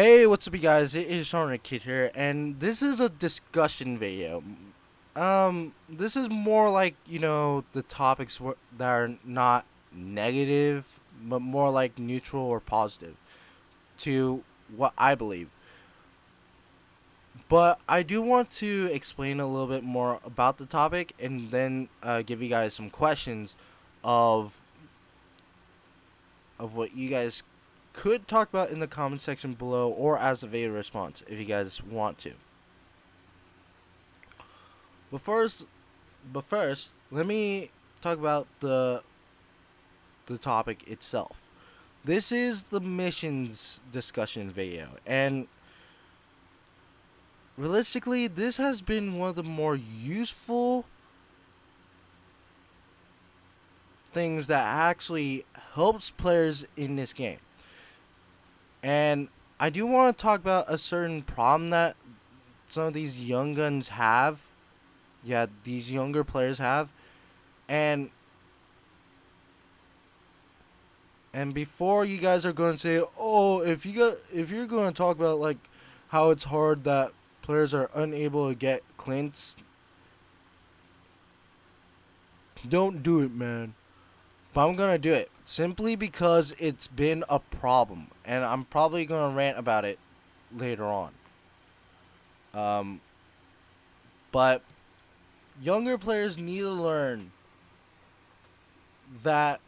Hey, what's up, you guys? It is Sean Kid here, and this is a discussion video. This is more like, the topics that are not negative, but more like neutral or positive to what I believe. But I do want to explain a little bit more about the topic and then give you guys some questions of what you guys could talk about in the comment section below or as a video response if you guys want to. But first, let me talk about the topic itself. This is the missions discussion video, and realistically, this has been one of the more useful things that actually helps players in this game. And I do want to talk about a certain problem that some of these young guns have. Yeah, these younger players have, and before you guys are going to say, "Oh, if you're going to talk about like how it's hard that players are unable to get Clint's, don't do it, man." But I'm gonna do it simply because it's been a problem, and I'm probably gonna rant about it later on. Um, but younger players need to learn that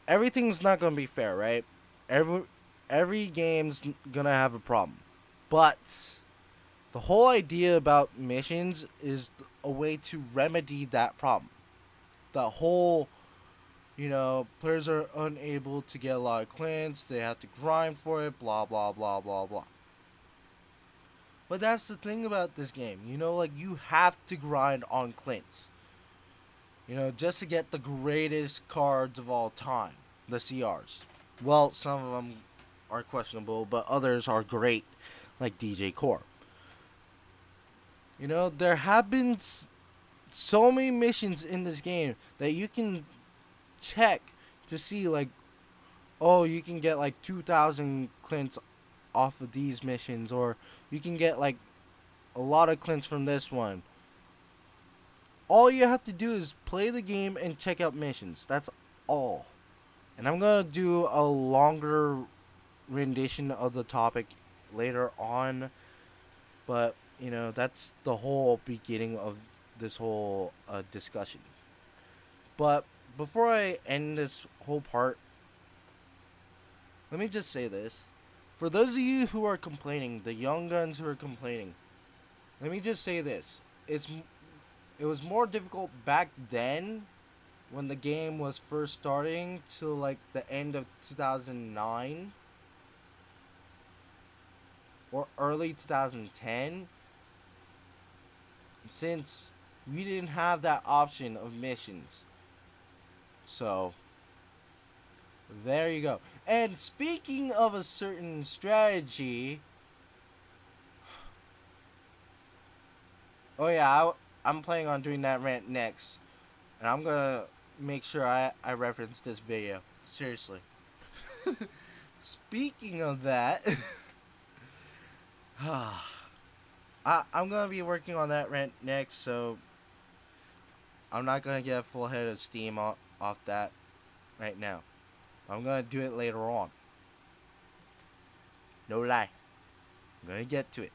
everything's not gonna be fair, right? Every every game's gonna have a problem, but the whole idea about missions is a way to remedy that problem. The whole, players are unable to get a lot of clans, they have to grind for it, blah, blah, blah, blah, blah. But that's the thing about this game, like you have to grind on Clint's, just to get the greatest cards of all time, the CRs. Well, some of them are questionable, but others are great, like DJ Core. There have been so many missions in this game that you can check to see, like, oh, you can get like 2,000 Clint's off of these missions, or you can get like a lot of Clint's from this one. All you have to do is play the game and check out missions. That's all. And I'm gonna do a longer rendition of the topic later on, but that's the whole beginning of this whole discussion. But before I end this whole part, let me just say this. For those of you who are complaining, the young guns who are complaining, let me just say this. It was more difficult back then when the game was first starting till like the end of 2009 or early 2010, since we didn't have that option of missions. So, there you go. And speaking of a certain strategy, oh yeah, I'm planning on doing that rant next. And I'm gonna make sure I reference this video. Seriously. Speaking of that, I'm gonna be working on that rant next, so I'm not gonna get a full head of steam off that right now. I'm gonna do it later on. No lie. I'm gonna get to it.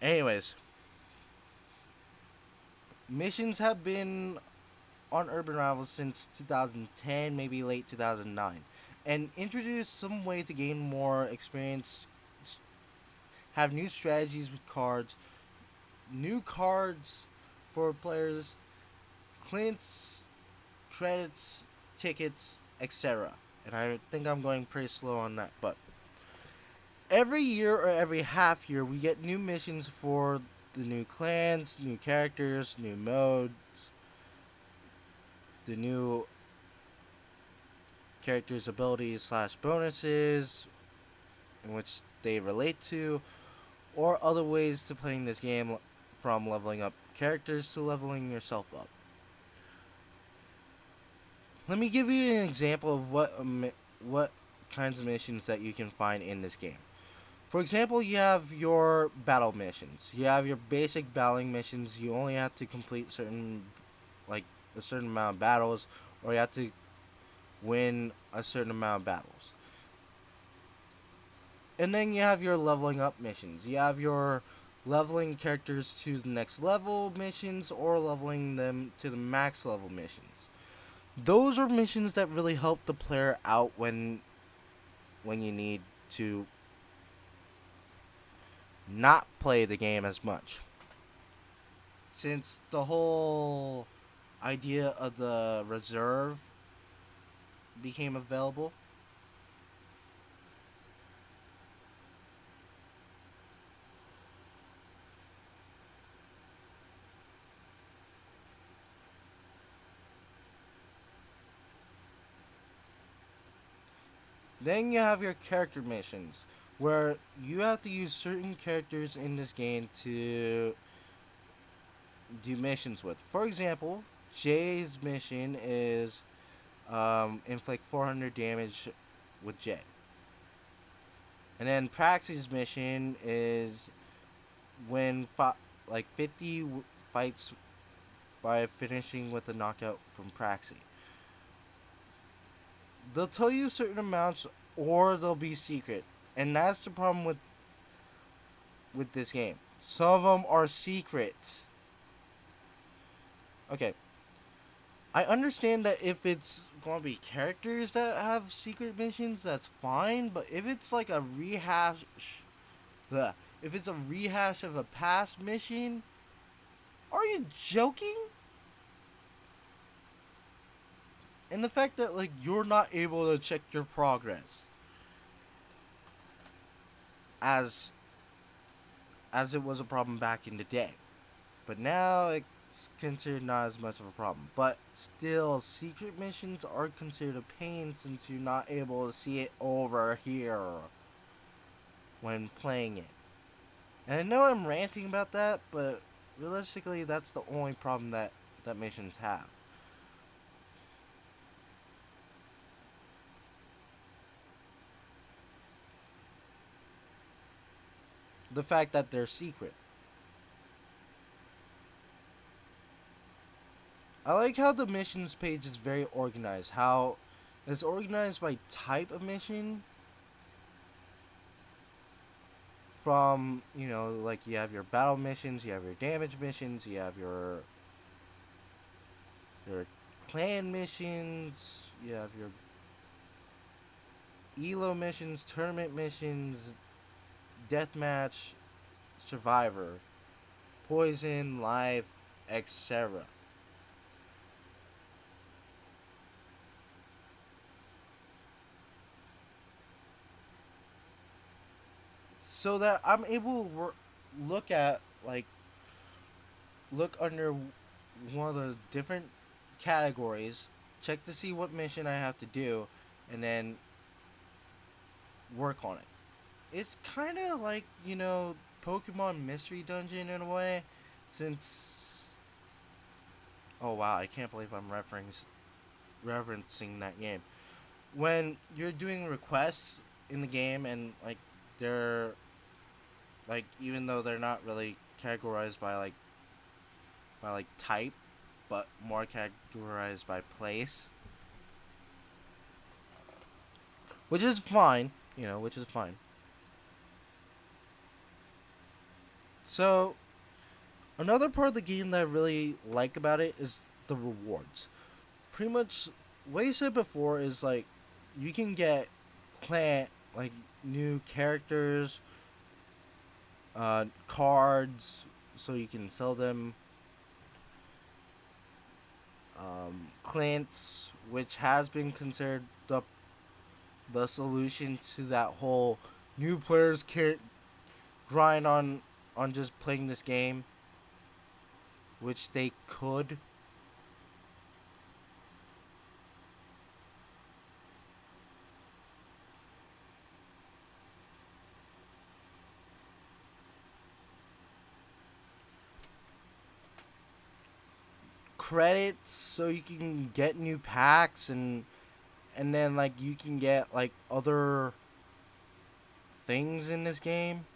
Anyways, missions have been on Urban Rivals since 2010, maybe late 2009, and introduced some way to gain more experience, have new strategies with cards, new cards for players, Clint's, credits, tickets, etc. And I think I'm going pretty slow on that, but every year or every half year we get new missions for the new clans, new characters, new modes, the new characters' abilities slash bonuses in which they relate to, or other ways to playing this game, from leveling up characters to leveling yourself up. Let me give you an example of what kinds of missions that you can find in this game. For example, you have your battle missions. You have your basic battling missions. You only have to complete certain, like, a certain amount of battles, or you have to win a certain amount of battles. And then you have your leveling up missions. You have your leveling characters to the next level missions, or leveling them to the max level missions. Those are missions that really help the player out when you need to not play the game as much. Since the whole idea of the reserve became available. Then you have your character missions, where you have to use certain characters in this game to do missions with. For example, Jay's mission is inflict 400 damage with Jay. And then Praxis' mission is win like 50 fights by finishing with a knockout from Praxis. They'll tell you certain amounts, or they'll be secret, and that's the problem with this game. Some of them are secret. Okay, I understand that if it's going to be characters that have secret missions, that's fine. But if it's like a rehash, if it's a rehash of a past mission, are you joking? And the fact that like you're not able to check your progress as it was a problem back in the day. But now it's considered not as much of a problem. But still, secret missions are considered a pain since you're not able to see it over here when playing it. And I know I'm ranting about that, but realistically, that's the only problem that missions have. The fact that they're secret. I like how the missions page is very organized. How it's organized by type of mission. From, like you have your battle missions, you have your damage missions, you have your clan missions, you have your elo missions, tournament missions, deathmatch, survivor, poison, life, etc. So that I'm able to look at, like, look under one of the different categories, check to see what mission I have to do, and then work on it. It's kind of like, Pokemon Mystery Dungeon in a way, since. Oh wow, I can't believe I'm referencing that game. When you're doing requests in the game, and like they're like, even though they're not really categorized by type, but more categorized by place, which is fine, which is fine. So another part of the game that I really like about it is the rewards. Pretty much what you said before is like you can get clan like new characters, cards, so you can sell them. Clients, which has been considered the solution to that whole new players can't grind on just playing this game, which they could. Credits so you can get new packs, and then like you can get like other things in this game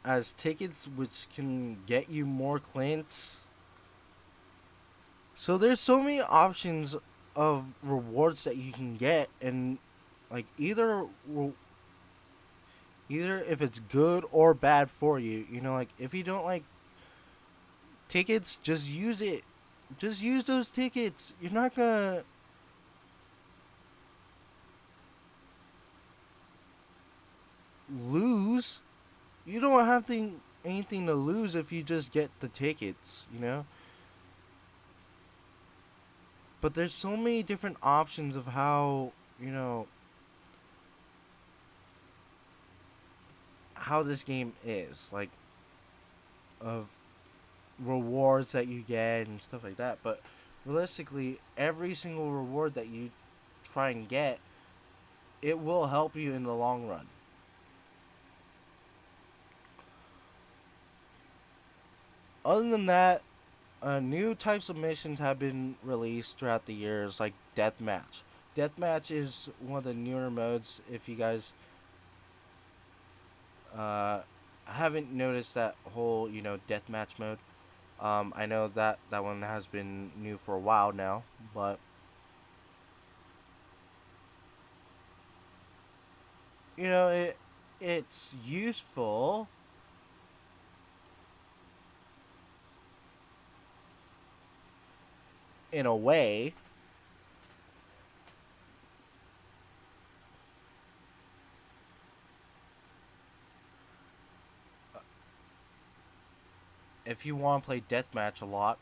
as tickets, which can get you more Clint's. So there's so many options of rewards that you can get, and like either if it's good or bad for you. You know, like if you don't like tickets, just use it. Just use those tickets. You're not gonna lose. You don't have anything to lose if you just get the tickets. You know. But there's so many different options of how how this game is, like of rewards that you get and stuff like that. But realistically, every single reward that you try and get, it will help you in the long run. Other than that, new types of missions have been released throughout the years, like deathmatch. Deathmatch is one of the newer modes. If you guys uh, haven't noticed that whole deathmatch mode, I know that that one has been new for a while now, but it's useful in a way. If you want to play deathmatch a lot.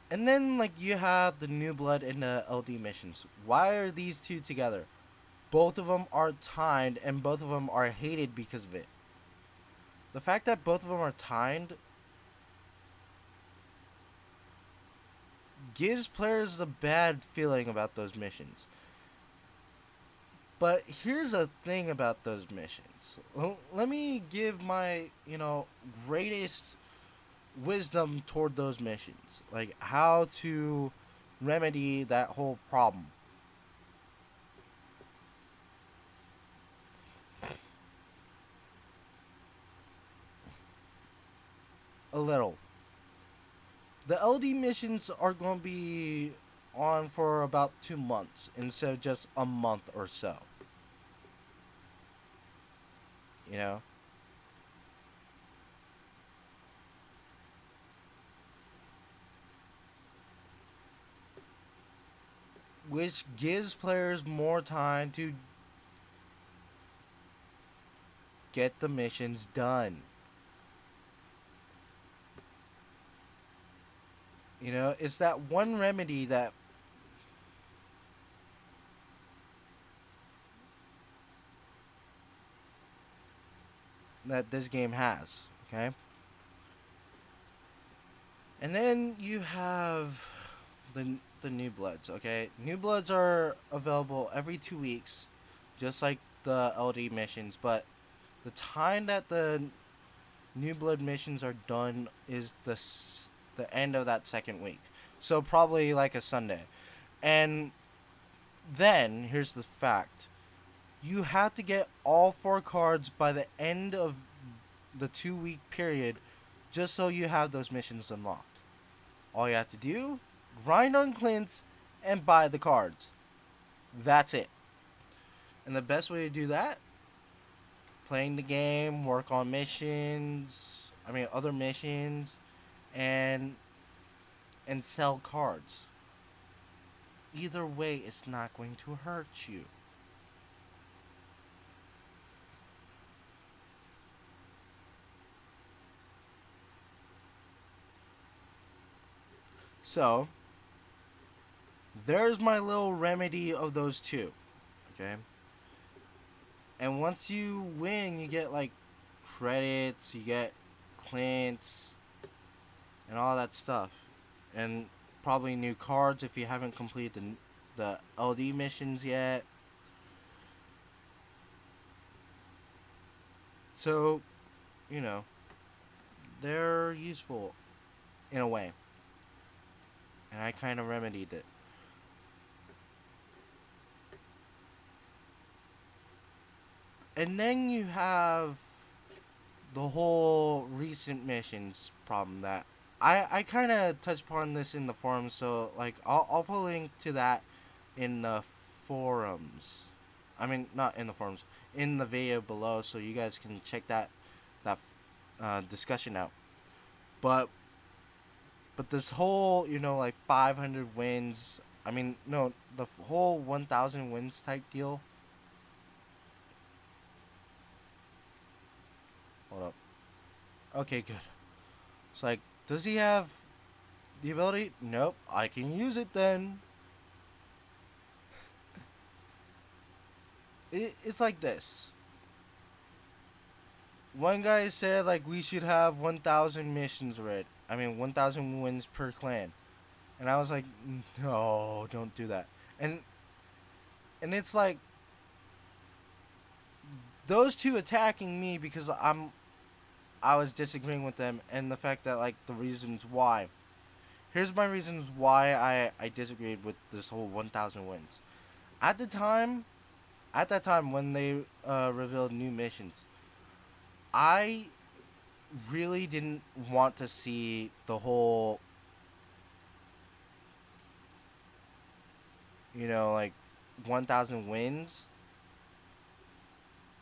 And then like you have the New Blood and the LD missions. Why are these two together? Both of them are timed, and both of them are hated because of it. The fact that both of them are timed gives players a bad feeling about those missions. But here's a thing about those missions. Let me give my, greatest wisdom toward those missions. Like how to remedy that whole problem. A little. The LD missions are going to be on for about 2 months instead of just a month or so. You know? Which gives players more time to get the missions done. It's that one remedy that this game has. Okay? And then you have the new bloods. Okay, new bloods are available every 2 weeks, just like the LD missions. But the time that the new blood missions are done is the end of that second week. So probably like a Sunday. And then here's the fact: you have to get all 4 cards by the end of the 2 week period, just so you have those missions unlocked. All you have to do, grind on Clint's and buy the cards. That's it. And the best way to do that, playing the game, work on other missions, and sell cards. Either way, it's not going to hurt you. So, there's my little remedy of those two. Okay? And once you win, you get like credits, you get Clint's, and all that stuff. And probably new cards if you haven't completed the LD missions yet. So, you know, they're useful in a way, and I kind of remedied it. And then you have the whole recent missions problem that I kind of touched upon this in the forums, so like I'll put a link to that in the forums. I mean, not in the forums, in the video below, so you guys can check that discussion out. But this whole, like 500 wins. I mean, no, the whole 1,000 wins type deal. Hold up. Okay, good. It's like, does he have the ability? Nope. I can use it then. It's like this. One guy said like we should have 1,000 missions read. I mean 1,000 wins per clan, and I was like, no, don't do that. And it's like those two attacking me because I was disagreeing with them, and the fact that like the reasons why. Here's my reasons why I disagreed with this whole 1,000 wins. At the time, at that time when they revealed new missions, I really didn't want to see the whole, like 1,000 wins.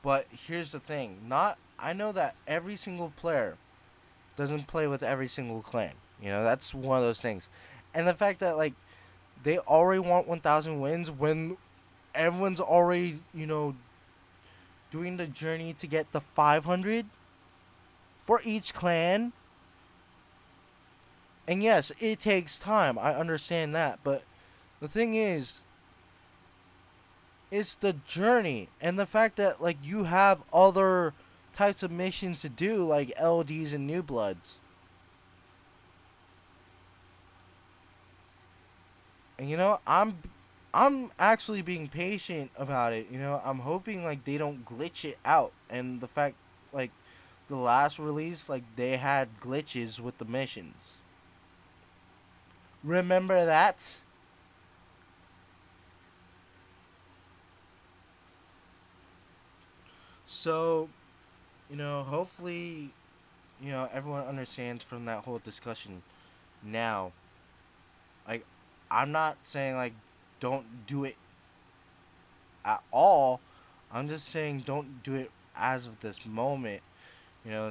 But here's the thing, not I know that every single player doesn't play with every single clan. That's one of those things. And the fact that like they already want 1,000 wins when everyone's already, doing the journey to get the 500 for each clan. And yes, it takes time. I understand that, but the thing is, it's the journey and the fact that like you have other types of missions to do, like LDs and New Bloods. And I'm actually being patient about it. I'm hoping like they don't glitch it out. And the fact like the last release, like they had glitches with the missions. Remember that? So, hopefully, everyone understands from that whole discussion now. Like, I'm not saying, like, don't do it at all. I'm just saying don't do it as of this moment.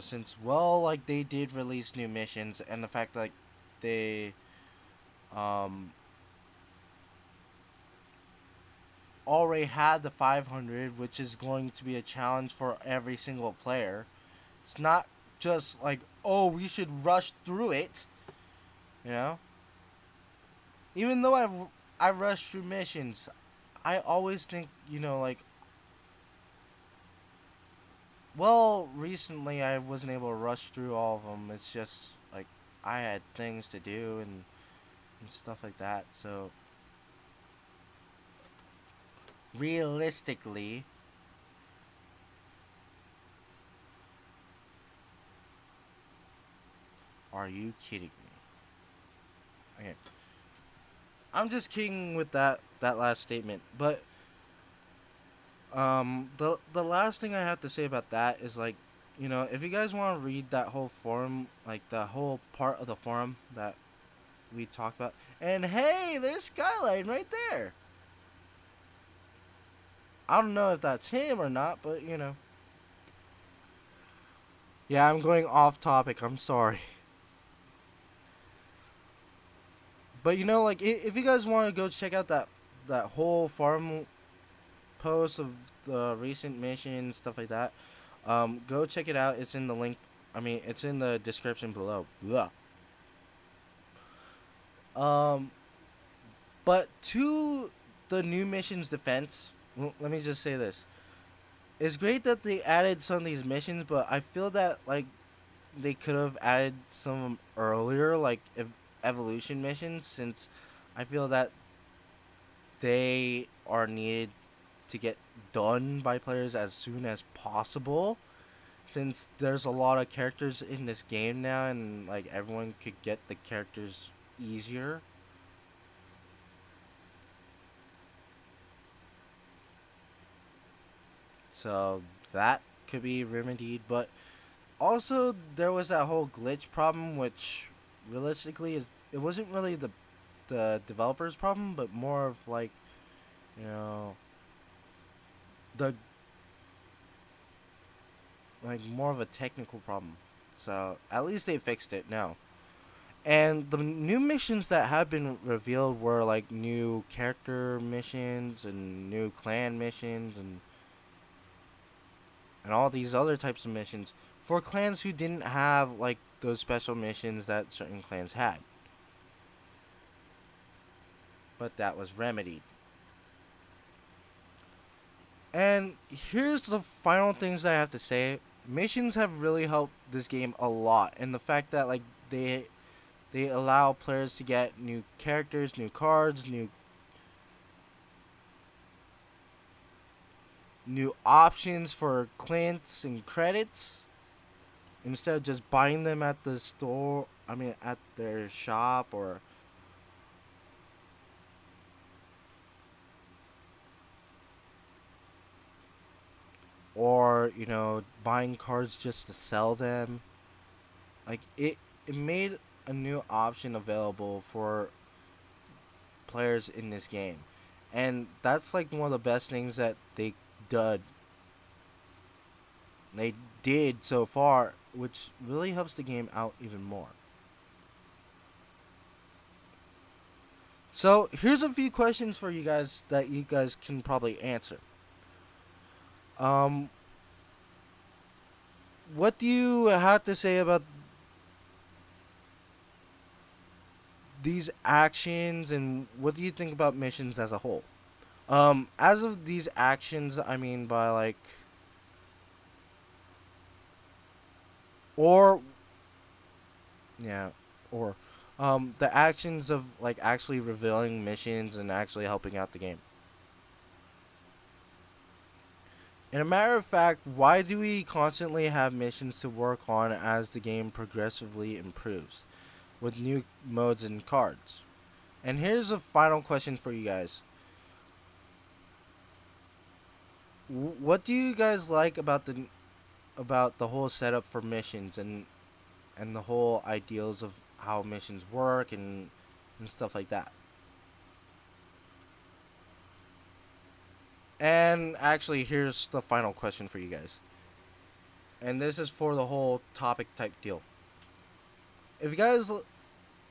Since, well, like, they did release new missions, and the fact that, like, they, um, already had the 500, which is going to be a challenge for every single player. It's not just like, oh, we should rush through it, you know? Even though I rush through missions, I always think, like, well, recently I wasn't able to rush through all of them. It's just like I had things to do and stuff like that. So, realistically, are you kidding me? Okay. I'm just kidding with that last statement, but the last thing I have to say about that is like, if you guys want to read that whole forum, like the whole part of the forum that we talked about, and hey, there's Skyline right there. I don't know if that's him or not, but yeah, I'm going off topic. I'm sorry, but like if you guys want to go check out that whole forum post of the recent missions, stuff like that, go check it out. It's in the link. I mean, it's in the description below. Blah. Um, but to the new missions defense, let me just say this: it's great that they added some of these missions, but I feel that like they could have added some of them earlier, like evolution missions, since I feel that they are needed to get done by players as soon as possible. since there's a lot of characters in this game now, and like everyone could get the characters easier. So that could be remedied, but also there was that whole glitch problem, which realistically is it wasn't really the developer's problem, but more of like, you know, the like more of a technical problem. So at least they fixed it now. And the new missions that have been revealed were like new character missions and new clan missions and all these other types of missions for clans who didn't have like those special missions that certain clans had. But that was remedied. And here's the final things that I have to say. Missions have really helped this game a lot, and the fact that like they allow players to get new characters, new cards, new options for clients and credits instead of just buying them at the store. I mean, at their shop or you know buying cards just to sell them. Like it made a new option available for players in this game, and that's like one of the best things that did they did so far, which really helps the game out even more. So here's a few questions for you guys that you guys can probably answer. Um, what do you have to say about these actions, and what do you think about missions as a whole? As of these actions, I mean by like, or yeah, or the actions of like actually revealing missions and actually helping out the game. In a matter of fact, why do we constantly have missions to work on as the game progressively improves with new modes and cards? And here's a final question for you guys. What do you guys like about the whole setup for missions and the whole ideals of how missions work and stuff like that? And actually, here's the final question for you guys. And this is for the whole topic type deal. If you guys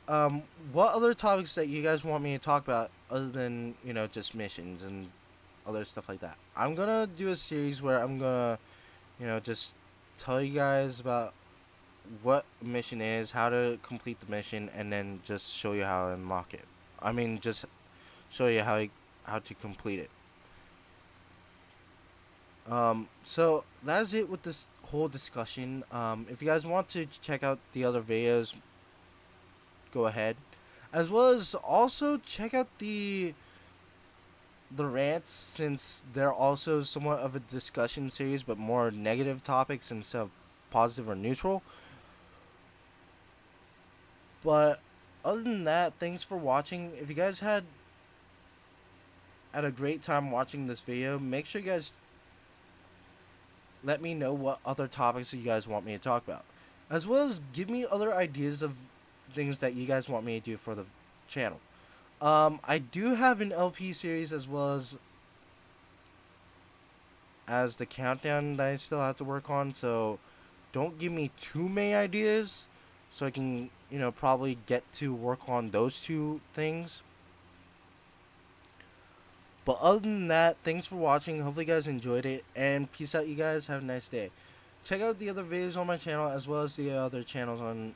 um what other topics that you guys want me to talk about other than, you know, just missions and other stuff like that? I'm going to do a series where I'm going to, you know, just tell you guys about what a mission is, how to complete the mission, and then just show you how to unlock it. I mean, just show you how to complete it. So that's it with this whole discussion. If you guys want to check out the other videos, go ahead. As well as also check out the rants, since they're also somewhat of a discussion series, but more negative topics instead of positive or neutral. But other than that, thanks for watching. If you guys had a great time watching this video, make sure you guys let me know what other topics you guys want me to talk about, as well as give me other ideas of things that you guys want me to do for the channel. I do have an LP series as well as the countdown that I still have to work on, so don't give me too many ideas, so I can, you know, probably get to work on those two things. But other than that, thanks for watching. Hopefully you guys enjoyed it, and peace out, you guys. Have a nice day. Check out the other videos on my channel as well as the other channels on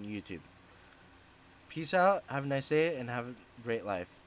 YouTube. Peace out, have a nice day, and have a great life.